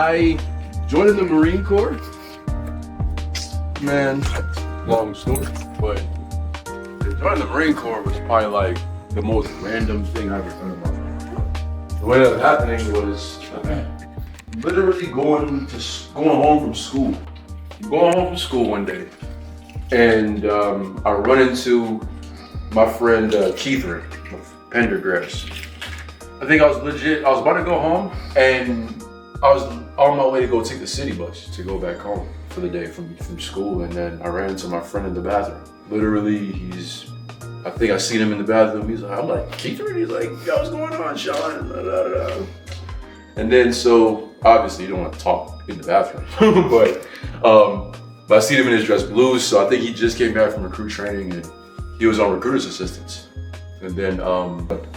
I joined the Marine Corps. Man, long story, but joining the Marine Corps was probably like the most random thing I ever done in my life. The way that was happening was literally going home from school. Going home from school one day, and I run into my friend Keithrin of Pendergrass. I think I was about to go home, and I was on my way to go take the city bus to go back home for the day from school, and then I ran into my friend in the bathroom. Literally, I think I seen him in the bathroom. I'm like, Keithrin? He's like, yo, what's going on, Sean? Da, da, da. And then, so obviously you don't want to talk in the bathroom, but I seen him in his dress blues, so I think he just came back from recruit training and he was on recruiter's assistance. And then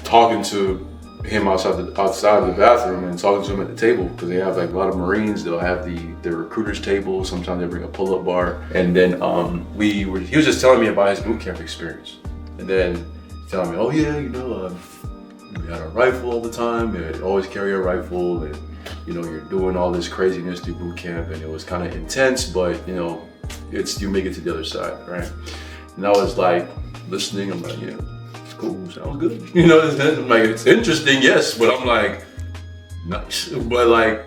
talking to him outside of the bathroom and talking to him at the table, because they have like a lot of Marines, they'll have the recruiter's table, sometimes they bring a pull-up bar. And then he was just telling me about his boot camp experience. And then telling me, oh yeah, we had a rifle all the time, and always carry a rifle, and you're doing all this craziness through boot camp, and it was kind of intense, but you make it to the other side, right? And I was like listening, I'm like, yeah, it's cool, sounds good. I'm like, it's interesting, yes, but I'm like, nice, but like,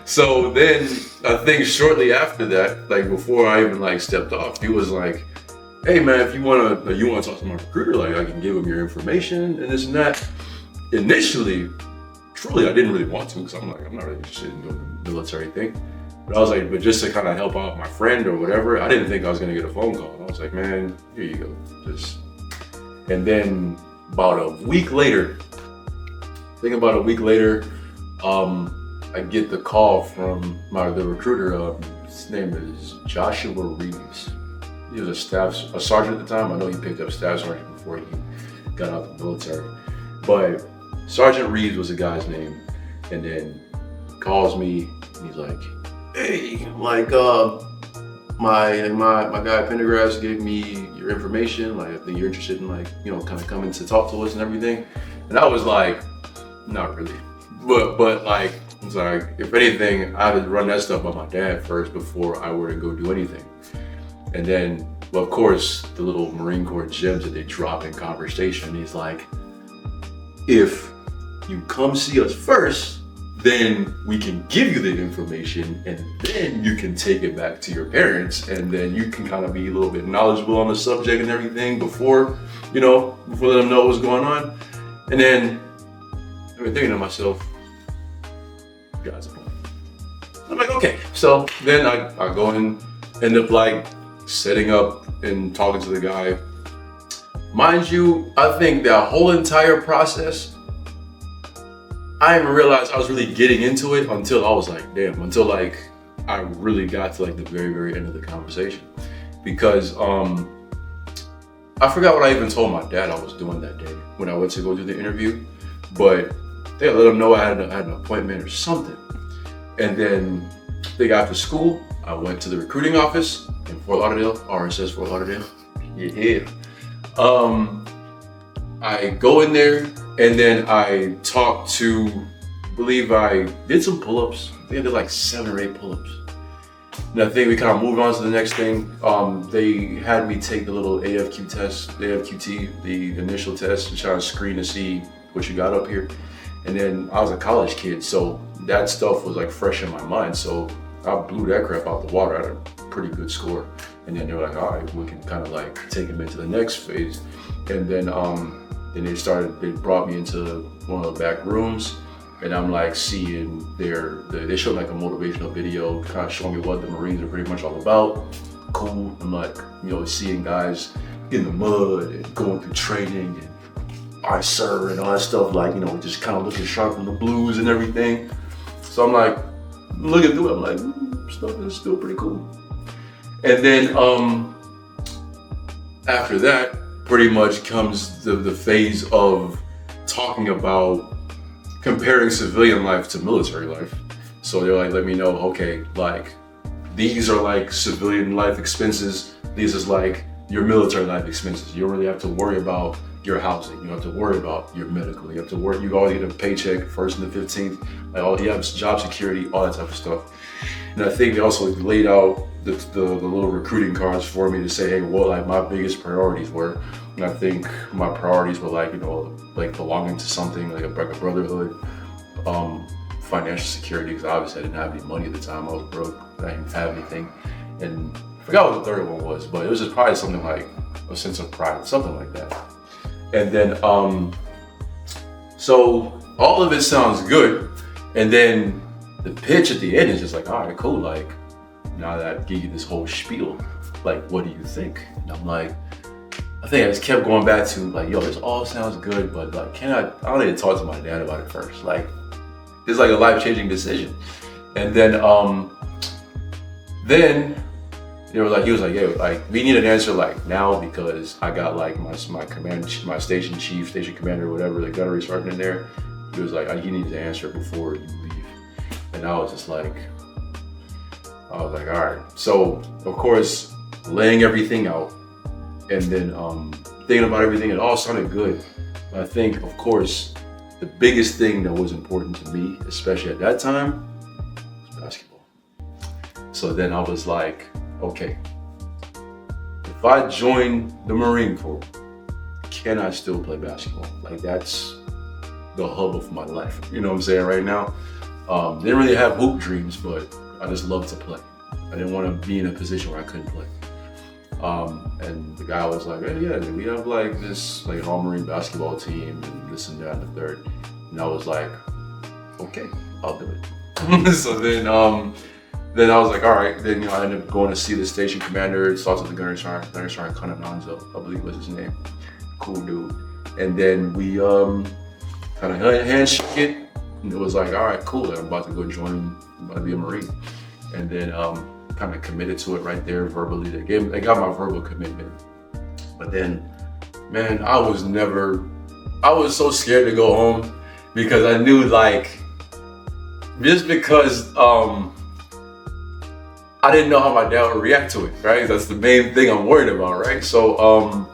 So then I think shortly after that, like before I even like stepped off, he was like, hey man, if you wanna talk to my recruiter, like I can give him your information and this and that. Initially, truly, I didn't really want to, because I'm like, I'm not really interested in doing the military thing. But I was like, but just to kind of help out my friend or whatever, I didn't think I was gonna get a phone call. I was like, man, here you go. And then about a week later, I get the call from the recruiter. His name is Joshua Reeves. He was a sergeant at the time. I know he picked up staff sergeant before he got out of the military. But Sergeant Reeves was the guy's name. And then he calls me and he's like, hey, like my guy Pendergrass gave me your information. Like I think you're interested in kind of coming to talk to us and everything. And I was like, not really. But like, I was like, if anything, I had to run that stuff by my dad first before I were to go do anything. And then, well, of course, the little Marine Corps gems that they drop in conversation, he's like, if you come see us first, then we can give you the information and then you can take it back to your parents, and then you can kind of be a little bit knowledgeable on the subject and everything before let them know what's going on. And then I've been thinking to myself, God's point. I'm like, okay. So then I go and end up like setting up and talking to the guy. Mind you, I think that whole entire process, I didn't realize I was really getting into it until I was like, until like I really got to like the very, very end of the conversation. Because I forgot what I even told my dad I was doing that day when I went to go do the interview, but they let him know I had an appointment or something. And then I think after school, I went to the recruiting office in Fort Lauderdale, RSS Fort Lauderdale. Yeah. I go in there and then I talked to, I believe I did some pull-ups. I think I did like 7 or 8 pull-ups. And I think we kind of moved on to the next thing. They had me take the little AFQ test, the AFQT, the initial test, to try to screen to see what you got up here. And then I was a college kid, so that stuff was like fresh in my mind. So I blew that crap out the water. I had a pretty good score. And then they were like, all right, we can kind of like take him into the next phase. And then they brought me into one of the back rooms, and I'm like seeing they showed like a motivational video, kind of showing me what the Marines are pretty much all about. Cool. I'm like, seeing guys in the mud and going through training and all right, sir, and all that stuff, like, just kind of looking sharp in the blues and everything. So I'm like, looking through it, I'm like, stuff is still pretty cool. And then after that, pretty much comes the phase of talking about comparing civilian life to military life. So they're like, let me know, okay, like, these are like civilian life expenses. These is like your military life expenses. You don't really have to worry about your housing. You don't have to worry about your medical. You have to work. You always get a paycheck first and the 15th. Like all you have is job security, all that type of stuff. And I think they also laid out the little recruiting cards for me to say, hey, what like my biggest priorities were. And I think my priorities were like, like belonging to something like a brotherhood, financial security, because obviously I didn't have any money at the time. I was broke. I didn't have anything. And I forgot what the third one was, but it was just probably something like a sense of pride, something like that. And then, so all of it sounds good. And then the pitch at the end is just like, all right, cool. Like, now that I give you this whole spiel, like, what do you think? And I'm like, I think I just kept going back to like, yo, this all sounds good, but like, I don't need to talk to my dad about it first. Like, it's like a life-changing decision. And then he was like, yeah, like we need an answer like now, because I got like my station chief, station commander, whatever, the gunnery sergeant in there. He was like, you need to answer before you leave. And I was just like, all right. So of course, laying everything out and then thinking about everything, it all sounded good. But I think, of course, the biggest thing that was important to me, especially at that time, was basketball. So then I was like, okay, if I join the Marine Corps, can I still play basketball? Like, that's the hub of my life. You know what I'm saying right now? Didn't really have hoop dreams, but I just love to play. I didn't want to be in a position where I couldn't play. And the guy was like, hey, yeah, we have like this like all Marine basketball team and this and that and the third. And I was like, okay, I'll do it. So then I was like, all right. Then I ended up going to see the station commander, talk to the gunnery sergeant Conananzo, I believe was his name. Cool dude. And then we kind of handshake it, and it was like, all right, cool. I'm about to go join. I'm about to be a Marine. And then kind of committed to it right there verbally. They got my verbal commitment. But then, man, I was so scared to go home because I knew like, just because I didn't know how my dad would react to it, right? That's the main thing I'm worried about, right? So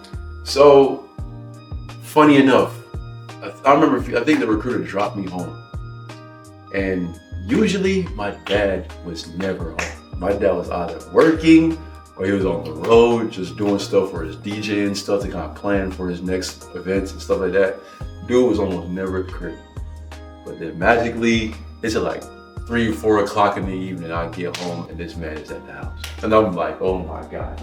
funny enough, I think the recruiter dropped me home. And usually my dad was never home. My dad was either working or he was on the road, just doing stuff for his DJ and stuff to kind of plan for his next events and stuff like that. Dude was almost never at the crib. But then magically, it's at like 3 or 4 o'clock in the evening, I get home and this man is at the house. And I'm like, oh my God.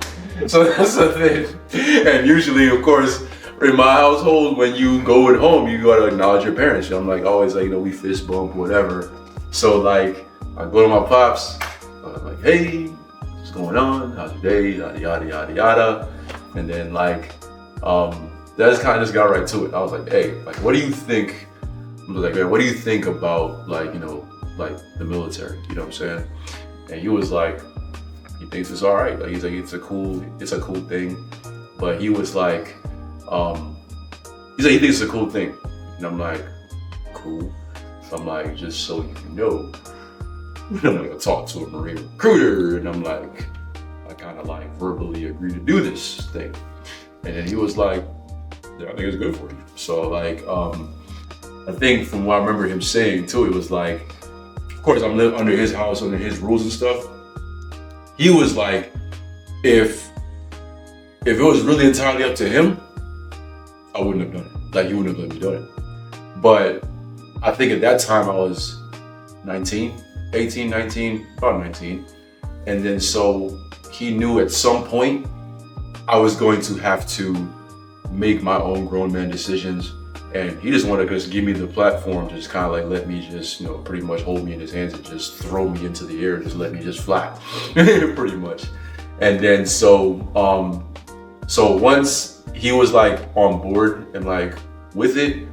So that's the thing. And usually, of course, in my household, when you go at home, you gotta acknowledge your parents. I'm like always like, we fist bump, whatever. So like, I go to my pops, I'm like, hey, what's going on? How's your day? Yada, yada, yada, yada. And then like, that just kind of just got right to it. I was like, hey, like, what do you think? I was like, man, what do you think about like, like the military? You know what I'm saying? And he was like, he thinks it's all right. Like, he's like, it's a cool thing. But he was like, he's like, he thinks it's a cool thing. And I'm like, cool. So I'm like, just so you know, I'm gonna talk to a Marine recruiter. And I'm like, I kind of like verbally agree to do this thing. And then he was like, yeah, I think it's good for you. So like, I think from what I remember him saying too, it was like, of course I'm living under his house, under his rules and stuff. He was like, if it was really entirely up to him, I wouldn't have done it. Like, he wouldn't have let me do it. But I think at that time I was 19, about 19. And then so he knew at some point I was going to have to make my own grown man decisions. And he just wanted to just give me the platform to just kind of like let me just, pretty much hold me in his hands and just throw me into the air and just let me just fly, pretty much. And then so once he was like on board and like with it,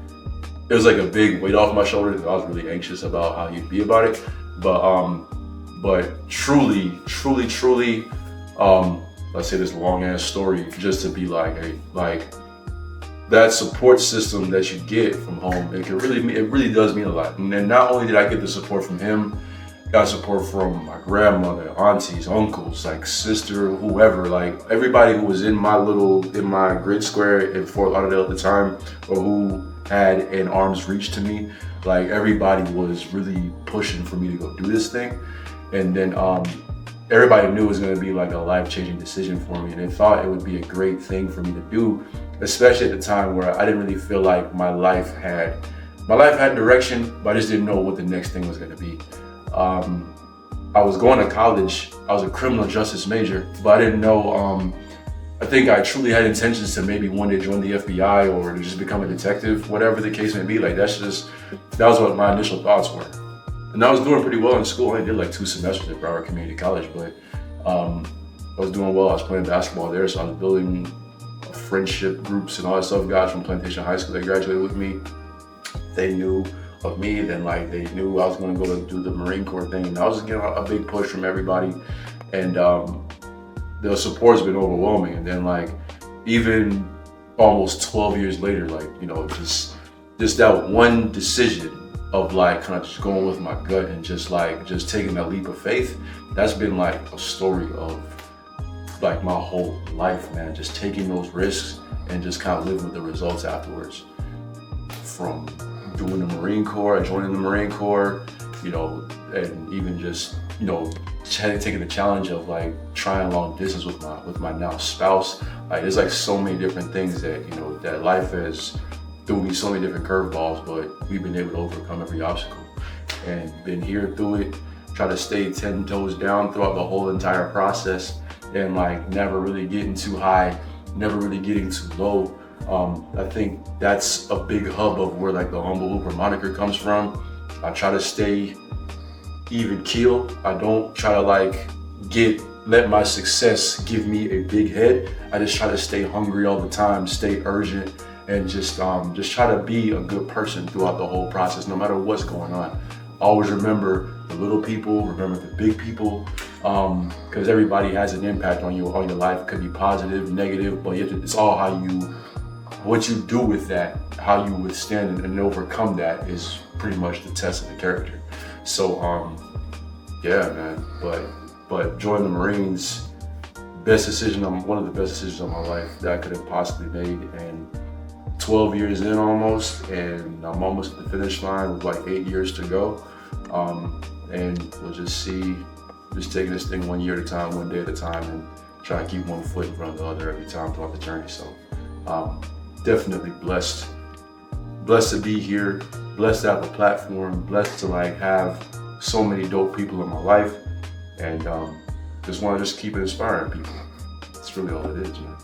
it was like a big weight off my shoulders. I was really anxious about how he'd be about it. But truly, let's say this long ass story, just to be like, hey, like, that support system that you get from home, it really does mean a lot. And then not only did I get the support from him, got support from my grandmother, aunties, uncles, like sister, whoever, like everybody who was in my grid square in Fort Lauderdale at the time, or who had an arm's reach to me. Like everybody was really pushing for me to go do this thing. And then everybody knew it was going to be like a life-changing decision for me, and they thought it would be a great thing for me to do, especially at the time where I didn't really feel like my life had direction, but I just didn't know what the next thing was going to be. I was going to college. I was a criminal justice major, but I didn't know. I think I truly had intentions to maybe one day join the FBI or to just become a detective, whatever the case may be. Like that was what my initial thoughts were. And I was doing pretty well in school. I only did like 2 semesters at Broward Community College, but I was doing well. I was playing basketball there, so I was building friendship groups and all that stuff. Guys from Plantation High School that graduated with me, they knew of me. Then like they knew I was going to go to do the Marine Corps thing, and I was getting a big push from everybody. And the support's been overwhelming. And then like even almost 12 years later, like just that one decision of like kind of just going with my gut and just taking that leap of faith, that's been like a story of like my whole life, man. Just taking those risks and just kind of living with the results afterwards. From doing the Marine Corps, joining the Marine Corps, and even just taking the challenge of like trying long distance with my now spouse. Like there's like so many different things that that life has threw me so many different curveballs, but we've been able to overcome every obstacle and been here through it. Try to stay 10 toes down throughout the whole entire process, and like never really getting too high, never really getting too low. I think that's a big hub of where like the Humble Hooper moniker comes from. I try to stay even keel. I don't try to like let my success give me a big head. I just try to stay hungry all the time, stay urgent, and just try to be a good person throughout the whole process, no matter what's going on. Always remember the little people, remember the big people, because everybody has an impact on your life. It could be positive, negative, but it's all what you do with that, how you withstand and overcome that is pretty much the test of the character. So yeah, man. But joining the Marines, one of the best decisions of my life that I could have possibly made. And 12 years in almost, and I'm almost at the finish line with like 8 years to go. And we'll just taking this thing 1 year at a time, 1 day at a time, and try to keep one foot in front of the other every time throughout the journey. So definitely blessed to be here, blessed to have a platform, blessed to like have so many dope people in my life, and just want to keep inspiring people. That's really all it is, man.